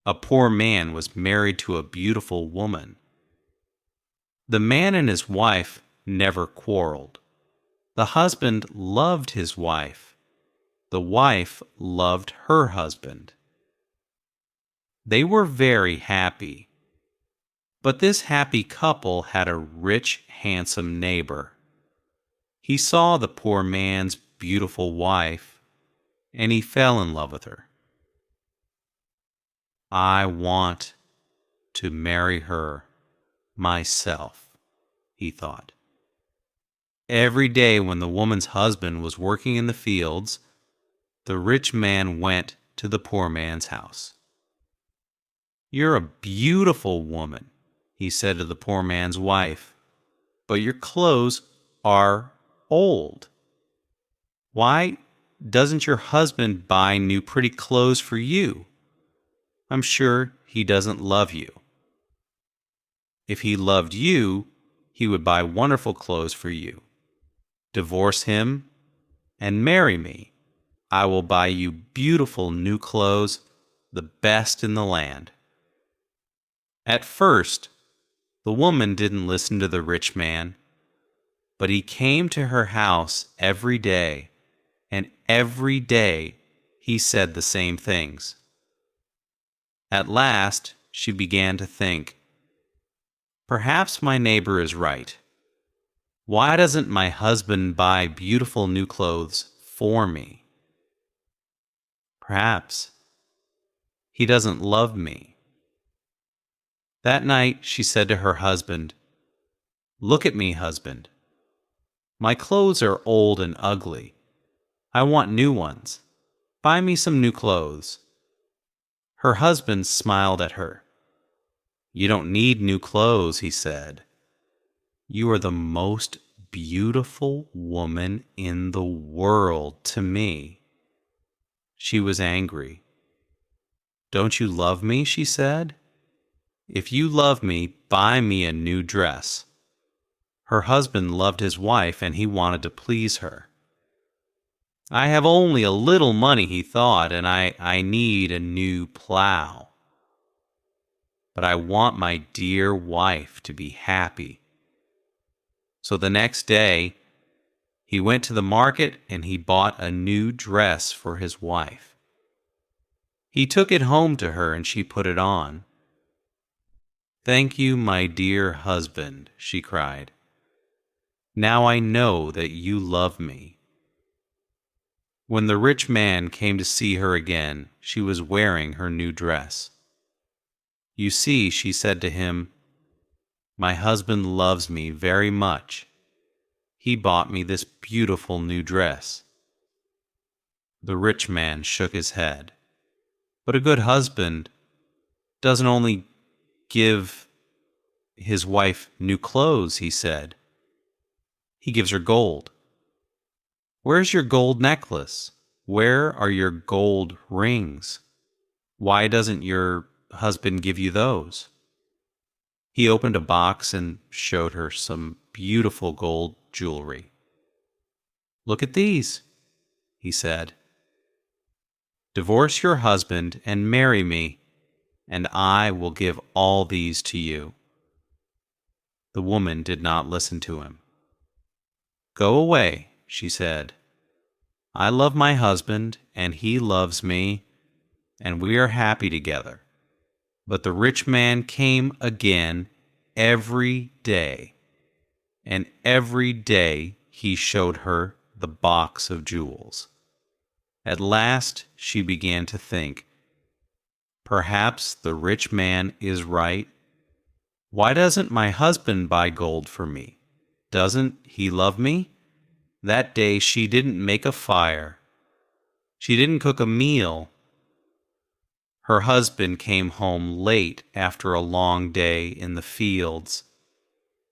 A poor man was married to a beautiful woman. The man and his wife never quarreled. The husband loved his wife. The wife loved her husband. They were very happy. But this happy couple had a rich, handsome neighbor. He saw the poor man's beautiful wife, and he fell in love with her. I want to marry her myself, he thought. Every day when the woman's husband was working in the fields, the rich man went to the poor man's house. "You're a beautiful woman," he said to the poor man's wife, "but your clothes are old. Why doesn't your husband buy new pretty clothes for you? I'm sure he doesn't love you. If he loved you, he would buy wonderful clothes for you. Divorce him and marry me. I will buy you beautiful new clothes, the best in the land." At first, the woman didn't listen to the rich man, but he came to her house every day, and every day he said the same things. At last, she began to think, perhaps my neighbor is right. Why doesn't my husband buy beautiful new clothes for me? Perhaps he doesn't love me. That night she said to her husband, "Look at me, husband. My clothes are old and ugly. I want new ones. Buy me some new clothes." Her husband smiled at her. "You don't need new clothes," he said. "You are the most beautiful woman in the world to me." She was angry. "Don't you love me?" she said. "If you love me, buy me a new dress." Her husband loved his wife and he wanted to please her. "I have only a little money," he thought, "and I need a new plow. But I want my dear wife to be happy." So the next day, he went to the market and he bought a new dress for his wife. He took it home to her and she put it on. "Thank you, my dear husband," she cried. "Now I know that you love me." When the rich man came to see her again, she was wearing her new dress. "You see," she said to him, "my husband loves me very much. He bought me this beautiful new dress." The rich man shook his head. "But a good husband doesn't only give his wife new clothes," he said. "He gives her gold. Where's your gold necklace? Where are your gold rings? Why doesn't your husband give you those?" He opened a box and showed her some beautiful gold jewelry. "Look at these," he said. "Divorce your husband and marry me, and I will give all these to you." The woman did not listen to him. "Go away," she said. "I love my husband, and he loves me, and we are happy together." But the rich man came again every day, and every day he showed her the box of jewels. At last she began to think, perhaps the rich man is right. Why doesn't my husband buy gold for me? Doesn't he love me? That day she didn't make a fire. She didn't cook a meal. Her husband came home late after a long day in the fields.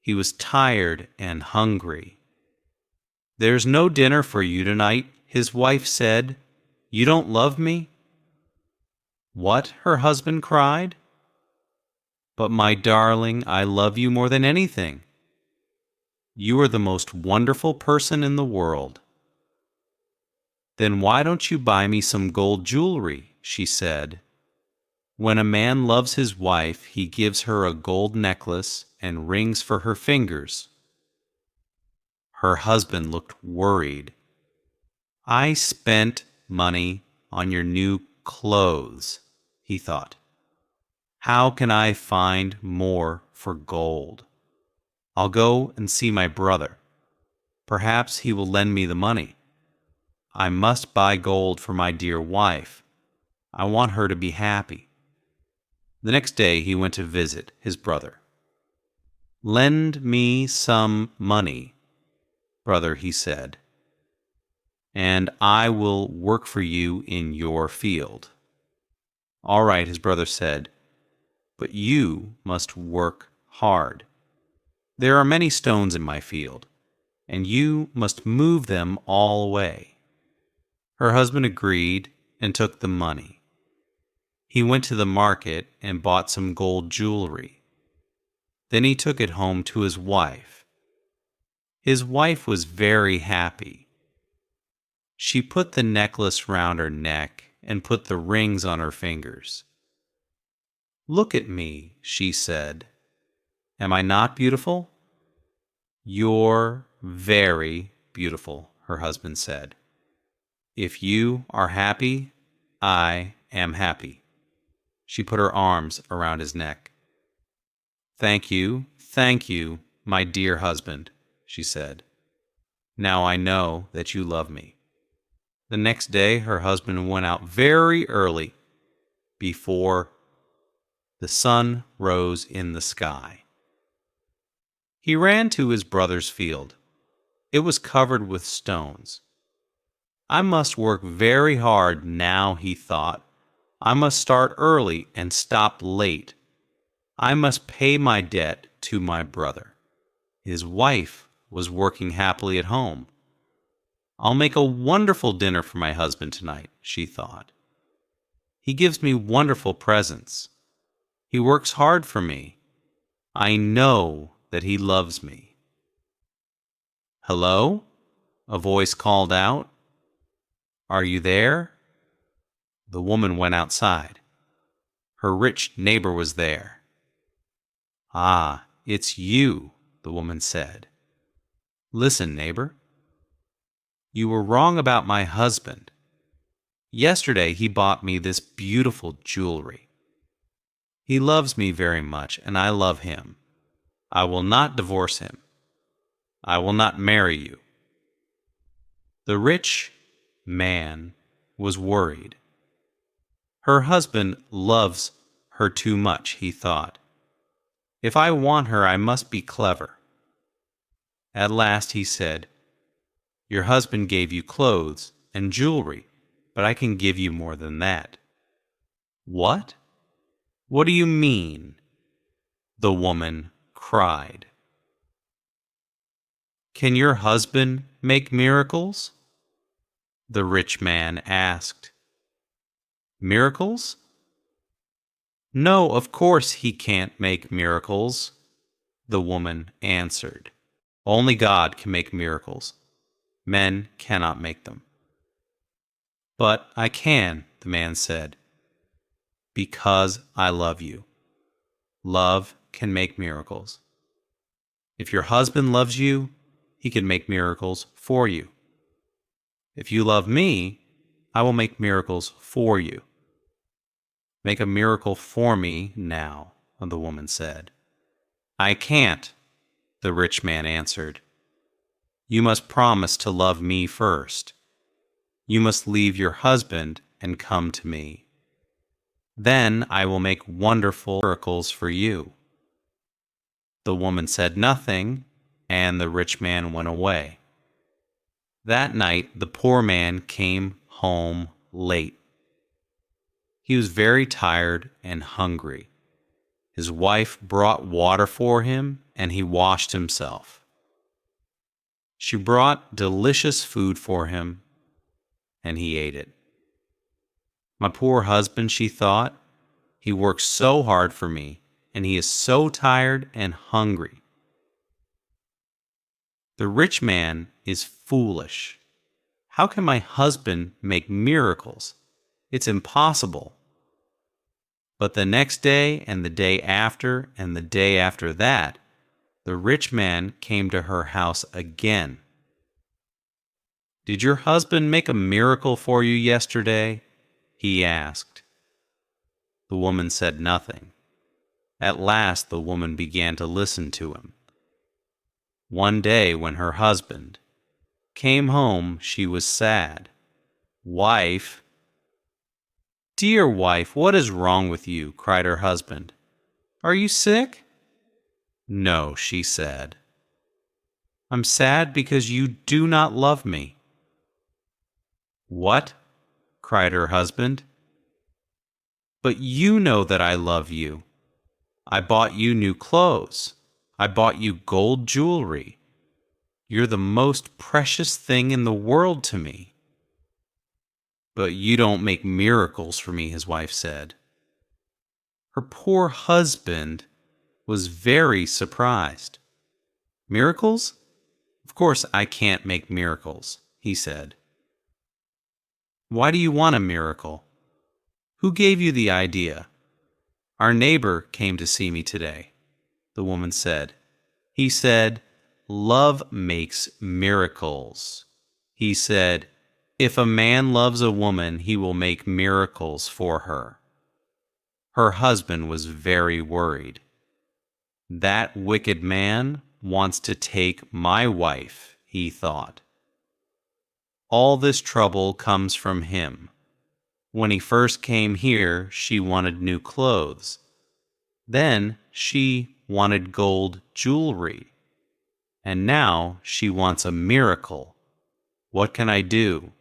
He was tired and hungry. "There's no dinner for you tonight," his wife said. "You don't love me?" "What?" her husband cried. "But my darling, I love you more than anything. You are the most wonderful person in the world." "Then why don't you buy me some gold jewelry?" she said. When a man loves his wife, he gives her a gold necklace and rings for her fingers. Her husband looked worried. I spent money on your new clothes, he thought. How can I find more for gold? I'll go and see my brother. Perhaps he will lend me the money. I must buy gold for my dear wife. I want her to be happy. The next day he went to visit his brother. Lend me some money, brother, he said, and I will work for you in your field. All right, his brother said, but you must work hard. There are many stones in my field, and you must move them all away. Her husband agreed and took the money. He went to the market and bought some gold jewelry. Then he took it home to his wife. His wife was very happy. She put the necklace round her neck and put the rings on her fingers. Look at me, she said. Am I not beautiful? You're very beautiful, her husband said. If you are happy, I am happy. She put her arms around his neck. Thank you, my dear husband, she said. Now I know that you love me. The next day her husband went out very early, before the sun rose in the sky. He ran to his brother's field. It was covered with stones. I must work very hard now, he thought. I must start early and stop late. I must pay my debt to my brother. His wife was working happily at home. I'll make a wonderful dinner for my husband tonight, she thought. He gives me wonderful presents. He works hard for me. I know that he loves me. Hello? A voice called out. Are you there? The woman went outside. Her rich neighbor was there. Ah, it's you, the woman said. Listen, neighbor. You were wrong about my husband. Yesterday he bought me this beautiful jewelry. He loves me very much, and I love him. I will not divorce him. I will not marry you. The rich man was worried. Her husband loves her too much, he thought. If I want her, I must be clever. At last he said, Your husband gave you clothes and jewelry, but I can give you more than that. What? What do you mean? The woman cried. Can your husband make miracles? The rich man asked. Miracles? No, of course he can't make miracles, the woman answered. Only God can make miracles. Men cannot make them. But I can, the man said, because I love you. Love can make miracles. If your husband loves you, he can make miracles for you. If you love me, I will make miracles for you. Make a miracle for me now, the woman said. I can't, the rich man answered. You must promise to love me first. You must leave your husband and come to me. Then I will make wonderful miracles for you. The woman said nothing, and the rich man went away. That night the poor man came home late. He was very tired and hungry. His wife brought water for him, and he washed himself. She brought delicious food for him, and he ate it. My poor husband, she thought, he works so hard for me, and he is so tired and hungry. The rich man is foolish. How can my husband make miracles? It's impossible. But the next day and the day after and the day after that, the rich man came to her house again. "Did your husband make a miracle for you yesterday?" he asked. The woman said nothing. At last the woman began to listen to him. One day when her husband came home, she was sad. "Wife, dear wife, what is wrong with you?" cried her husband. "Are you sick?" "No," she said. "I'm sad because you do not love me." "What?" cried her husband. "But you know that I love you. I bought you new clothes. I bought you gold jewelry. You're the most precious thing in the world to me." "But you don't make miracles for me," his wife said. Her poor husband was very surprised. "Miracles? Of course I can't make miracles," he said. "Why do you want a miracle? Who gave you the idea?" "Our neighbor came to see me today," the woman said. "He said, 'Love makes miracles.' He said, 'If a man loves a woman, he will make miracles for her.'" Her husband was very worried. "That wicked man wants to take my wife," he thought. "All this trouble comes from him. When he first came here, she wanted new clothes. Then she wanted gold jewelry. And now she wants a miracle. What can I do?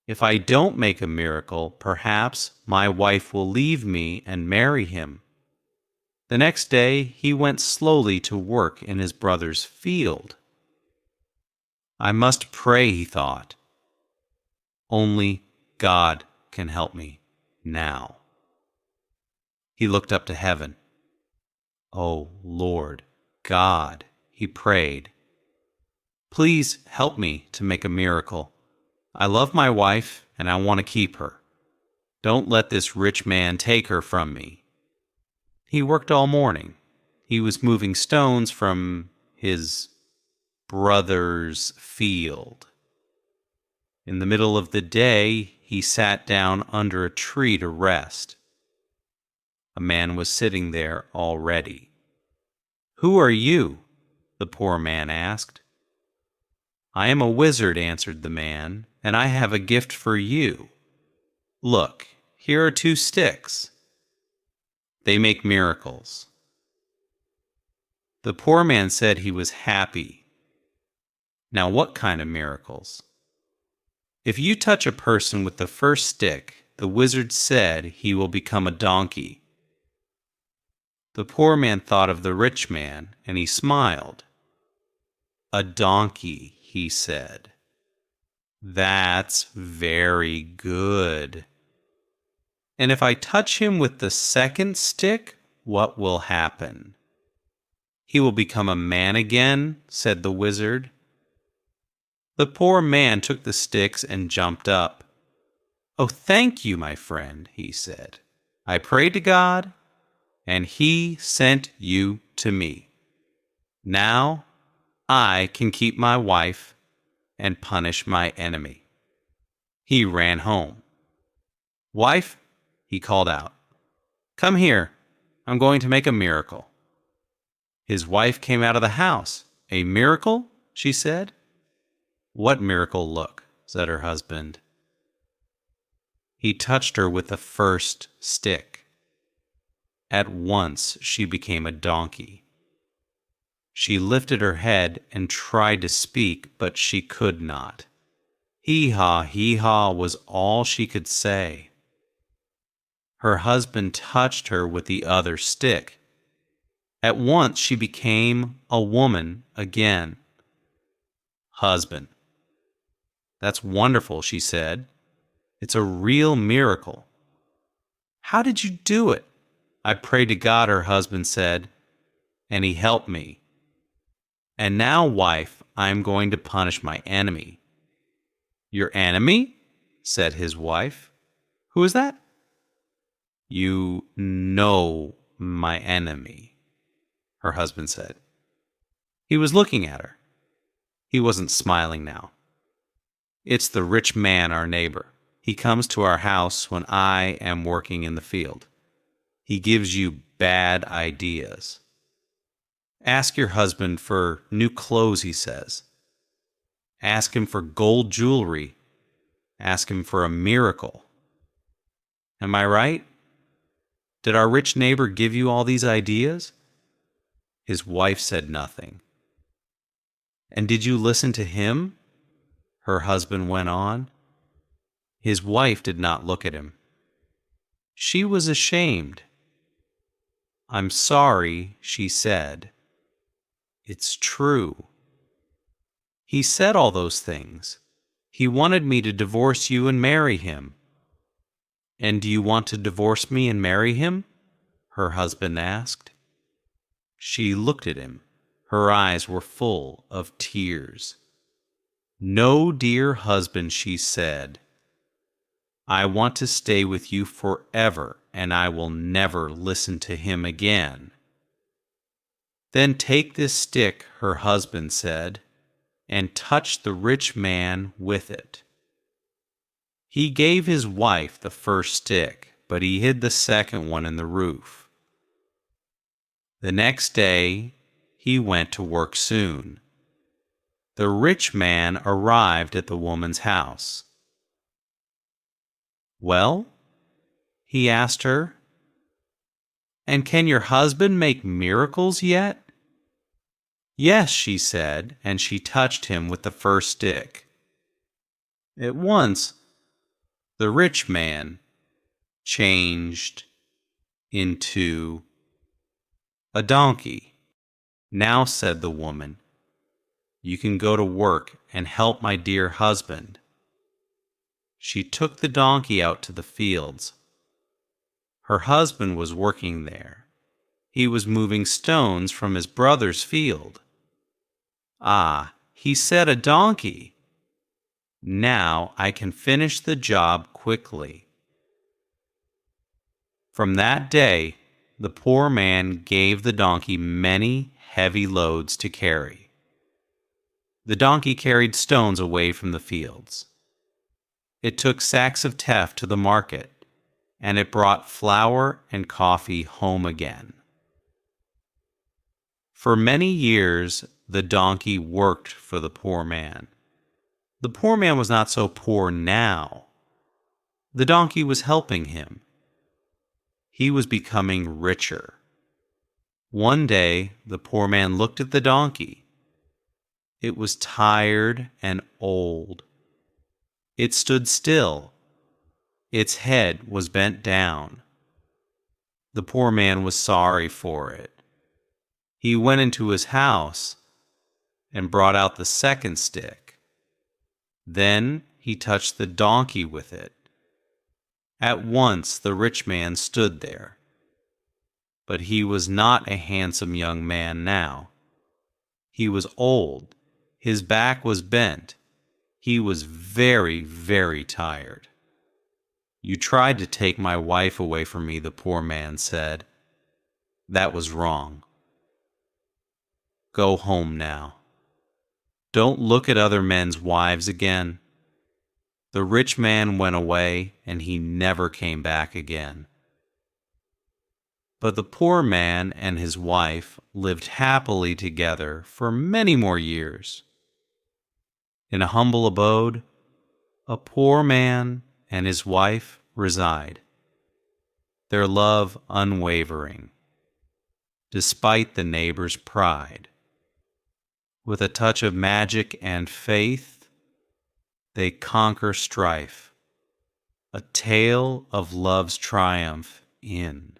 If I don't make a miracle, perhaps my wife will leave me and marry him." The next day, he went slowly to work in his brother's field. "I must pray," he thought. "Only God can help me now." He looked up to heaven. "Oh, Lord God," he prayed, "please help me to make a miracle. I love my wife and I want to keep her. Don't let this rich man take her from me." He worked all morning. He was moving stones from his brother's field. In the middle of the day, he sat down under a tree to rest. A man was sitting there already. "Who are you?" the poor man asked. "I am a wizard," answered the man, "and I have a gift for you. Look, here are 2 sticks. They make miracles." The poor man said he was happy. "Now what kind of miracles?" "If you touch a person with the first stick," the wizard said, "he will become a donkey." The poor man thought of the rich man, and he smiled. "A donkey," he said. "That's very good. And if I touch him with the second stick, what will happen?" "He will become a man again," said the wizard. The poor man took the sticks and jumped up. "Oh, thank you, my friend," he said. "I prayed to God, and He sent you to me. Now I can keep my wife and punish my enemy." He ran home. "Wife," he called out, "come here. I'm going to make a miracle." His wife came out of the house. "A miracle?" she said. "What miracle? Look," said her husband. He touched her with the first stick. At once she became a donkey. She lifted her head and tried to speak, but she could not. Hee-haw was all she could say. Her husband touched her with the other stick. At once she became a woman again. "Husband, that's wonderful," she said. "It's a real miracle." "How did you do it?" "I prayed to God," her husband said, "and He helped me. And now, wife, I am going to punish my enemy." "Your enemy?" said his wife. "Who is that?" You know my enemy, her husband said. He was looking at her. He wasn't smiling now. It's the rich man, our neighbor. He comes to our house when I am working in the field. He gives you bad ideas. Ask your husband for new clothes, he says. Ask him for gold jewelry. Ask him for a miracle. Am I right? Did our rich neighbor give you all these ideas? His wife said nothing. And did you listen to him? Her husband went on. His wife did not look at him. She was ashamed. I'm sorry, she said. It's true. He said all those things. He wanted me to divorce you and marry him. And do you want to divorce me and marry him? Her husband asked. She looked at him. Her eyes were full of tears. No, dear husband, she said. I want to stay with you forever, and I will never listen to him again. Then take this stick, her husband said, and touch the rich man with it. He gave his wife the first stick, but he hid the second one in the roof. The next day, he went to work soon. The rich man arrived at the woman's house. Well, he asked her, and can your husband make miracles yet? Yes, she said, and she touched him with the first stick. At once, the rich man changed into a donkey. Now, said the woman, you can go to work and help my dear husband. She took the donkey out to the fields. Her husband was working there. He was moving stones from his brother's field. Ah, he said a donkey. Now I can finish the job quickly. From that day, the poor man gave the donkey many heavy loads to carry. The donkey carried stones away from the fields. It took sacks of teff to the market, and it brought flour and coffee home again. For many years, the donkey worked for the poor man. The poor man was not so poor now. The donkey was helping him. He was becoming richer. One day, the poor man looked at the donkey. It was tired and old. It stood still. Its head was bent down. The poor man was sorry for it. He went into his house and brought out the second stick. Then he touched the donkey with it. At once the rich man stood there. But he was not a handsome young man now. He was old. His back was bent. He was very, very tired. You tried to take my wife away from me, the poor man said. That was wrong. Go home now. Don't look at other men's wives again. The rich man went away, and he never came back again. But the poor man and his wife lived happily together for many more years. In a humble abode, a poor man and his wife reside, their love unwavering, despite the neighbor's pride. With a touch of magic and faith, they conquer strife, a tale of love's triumph in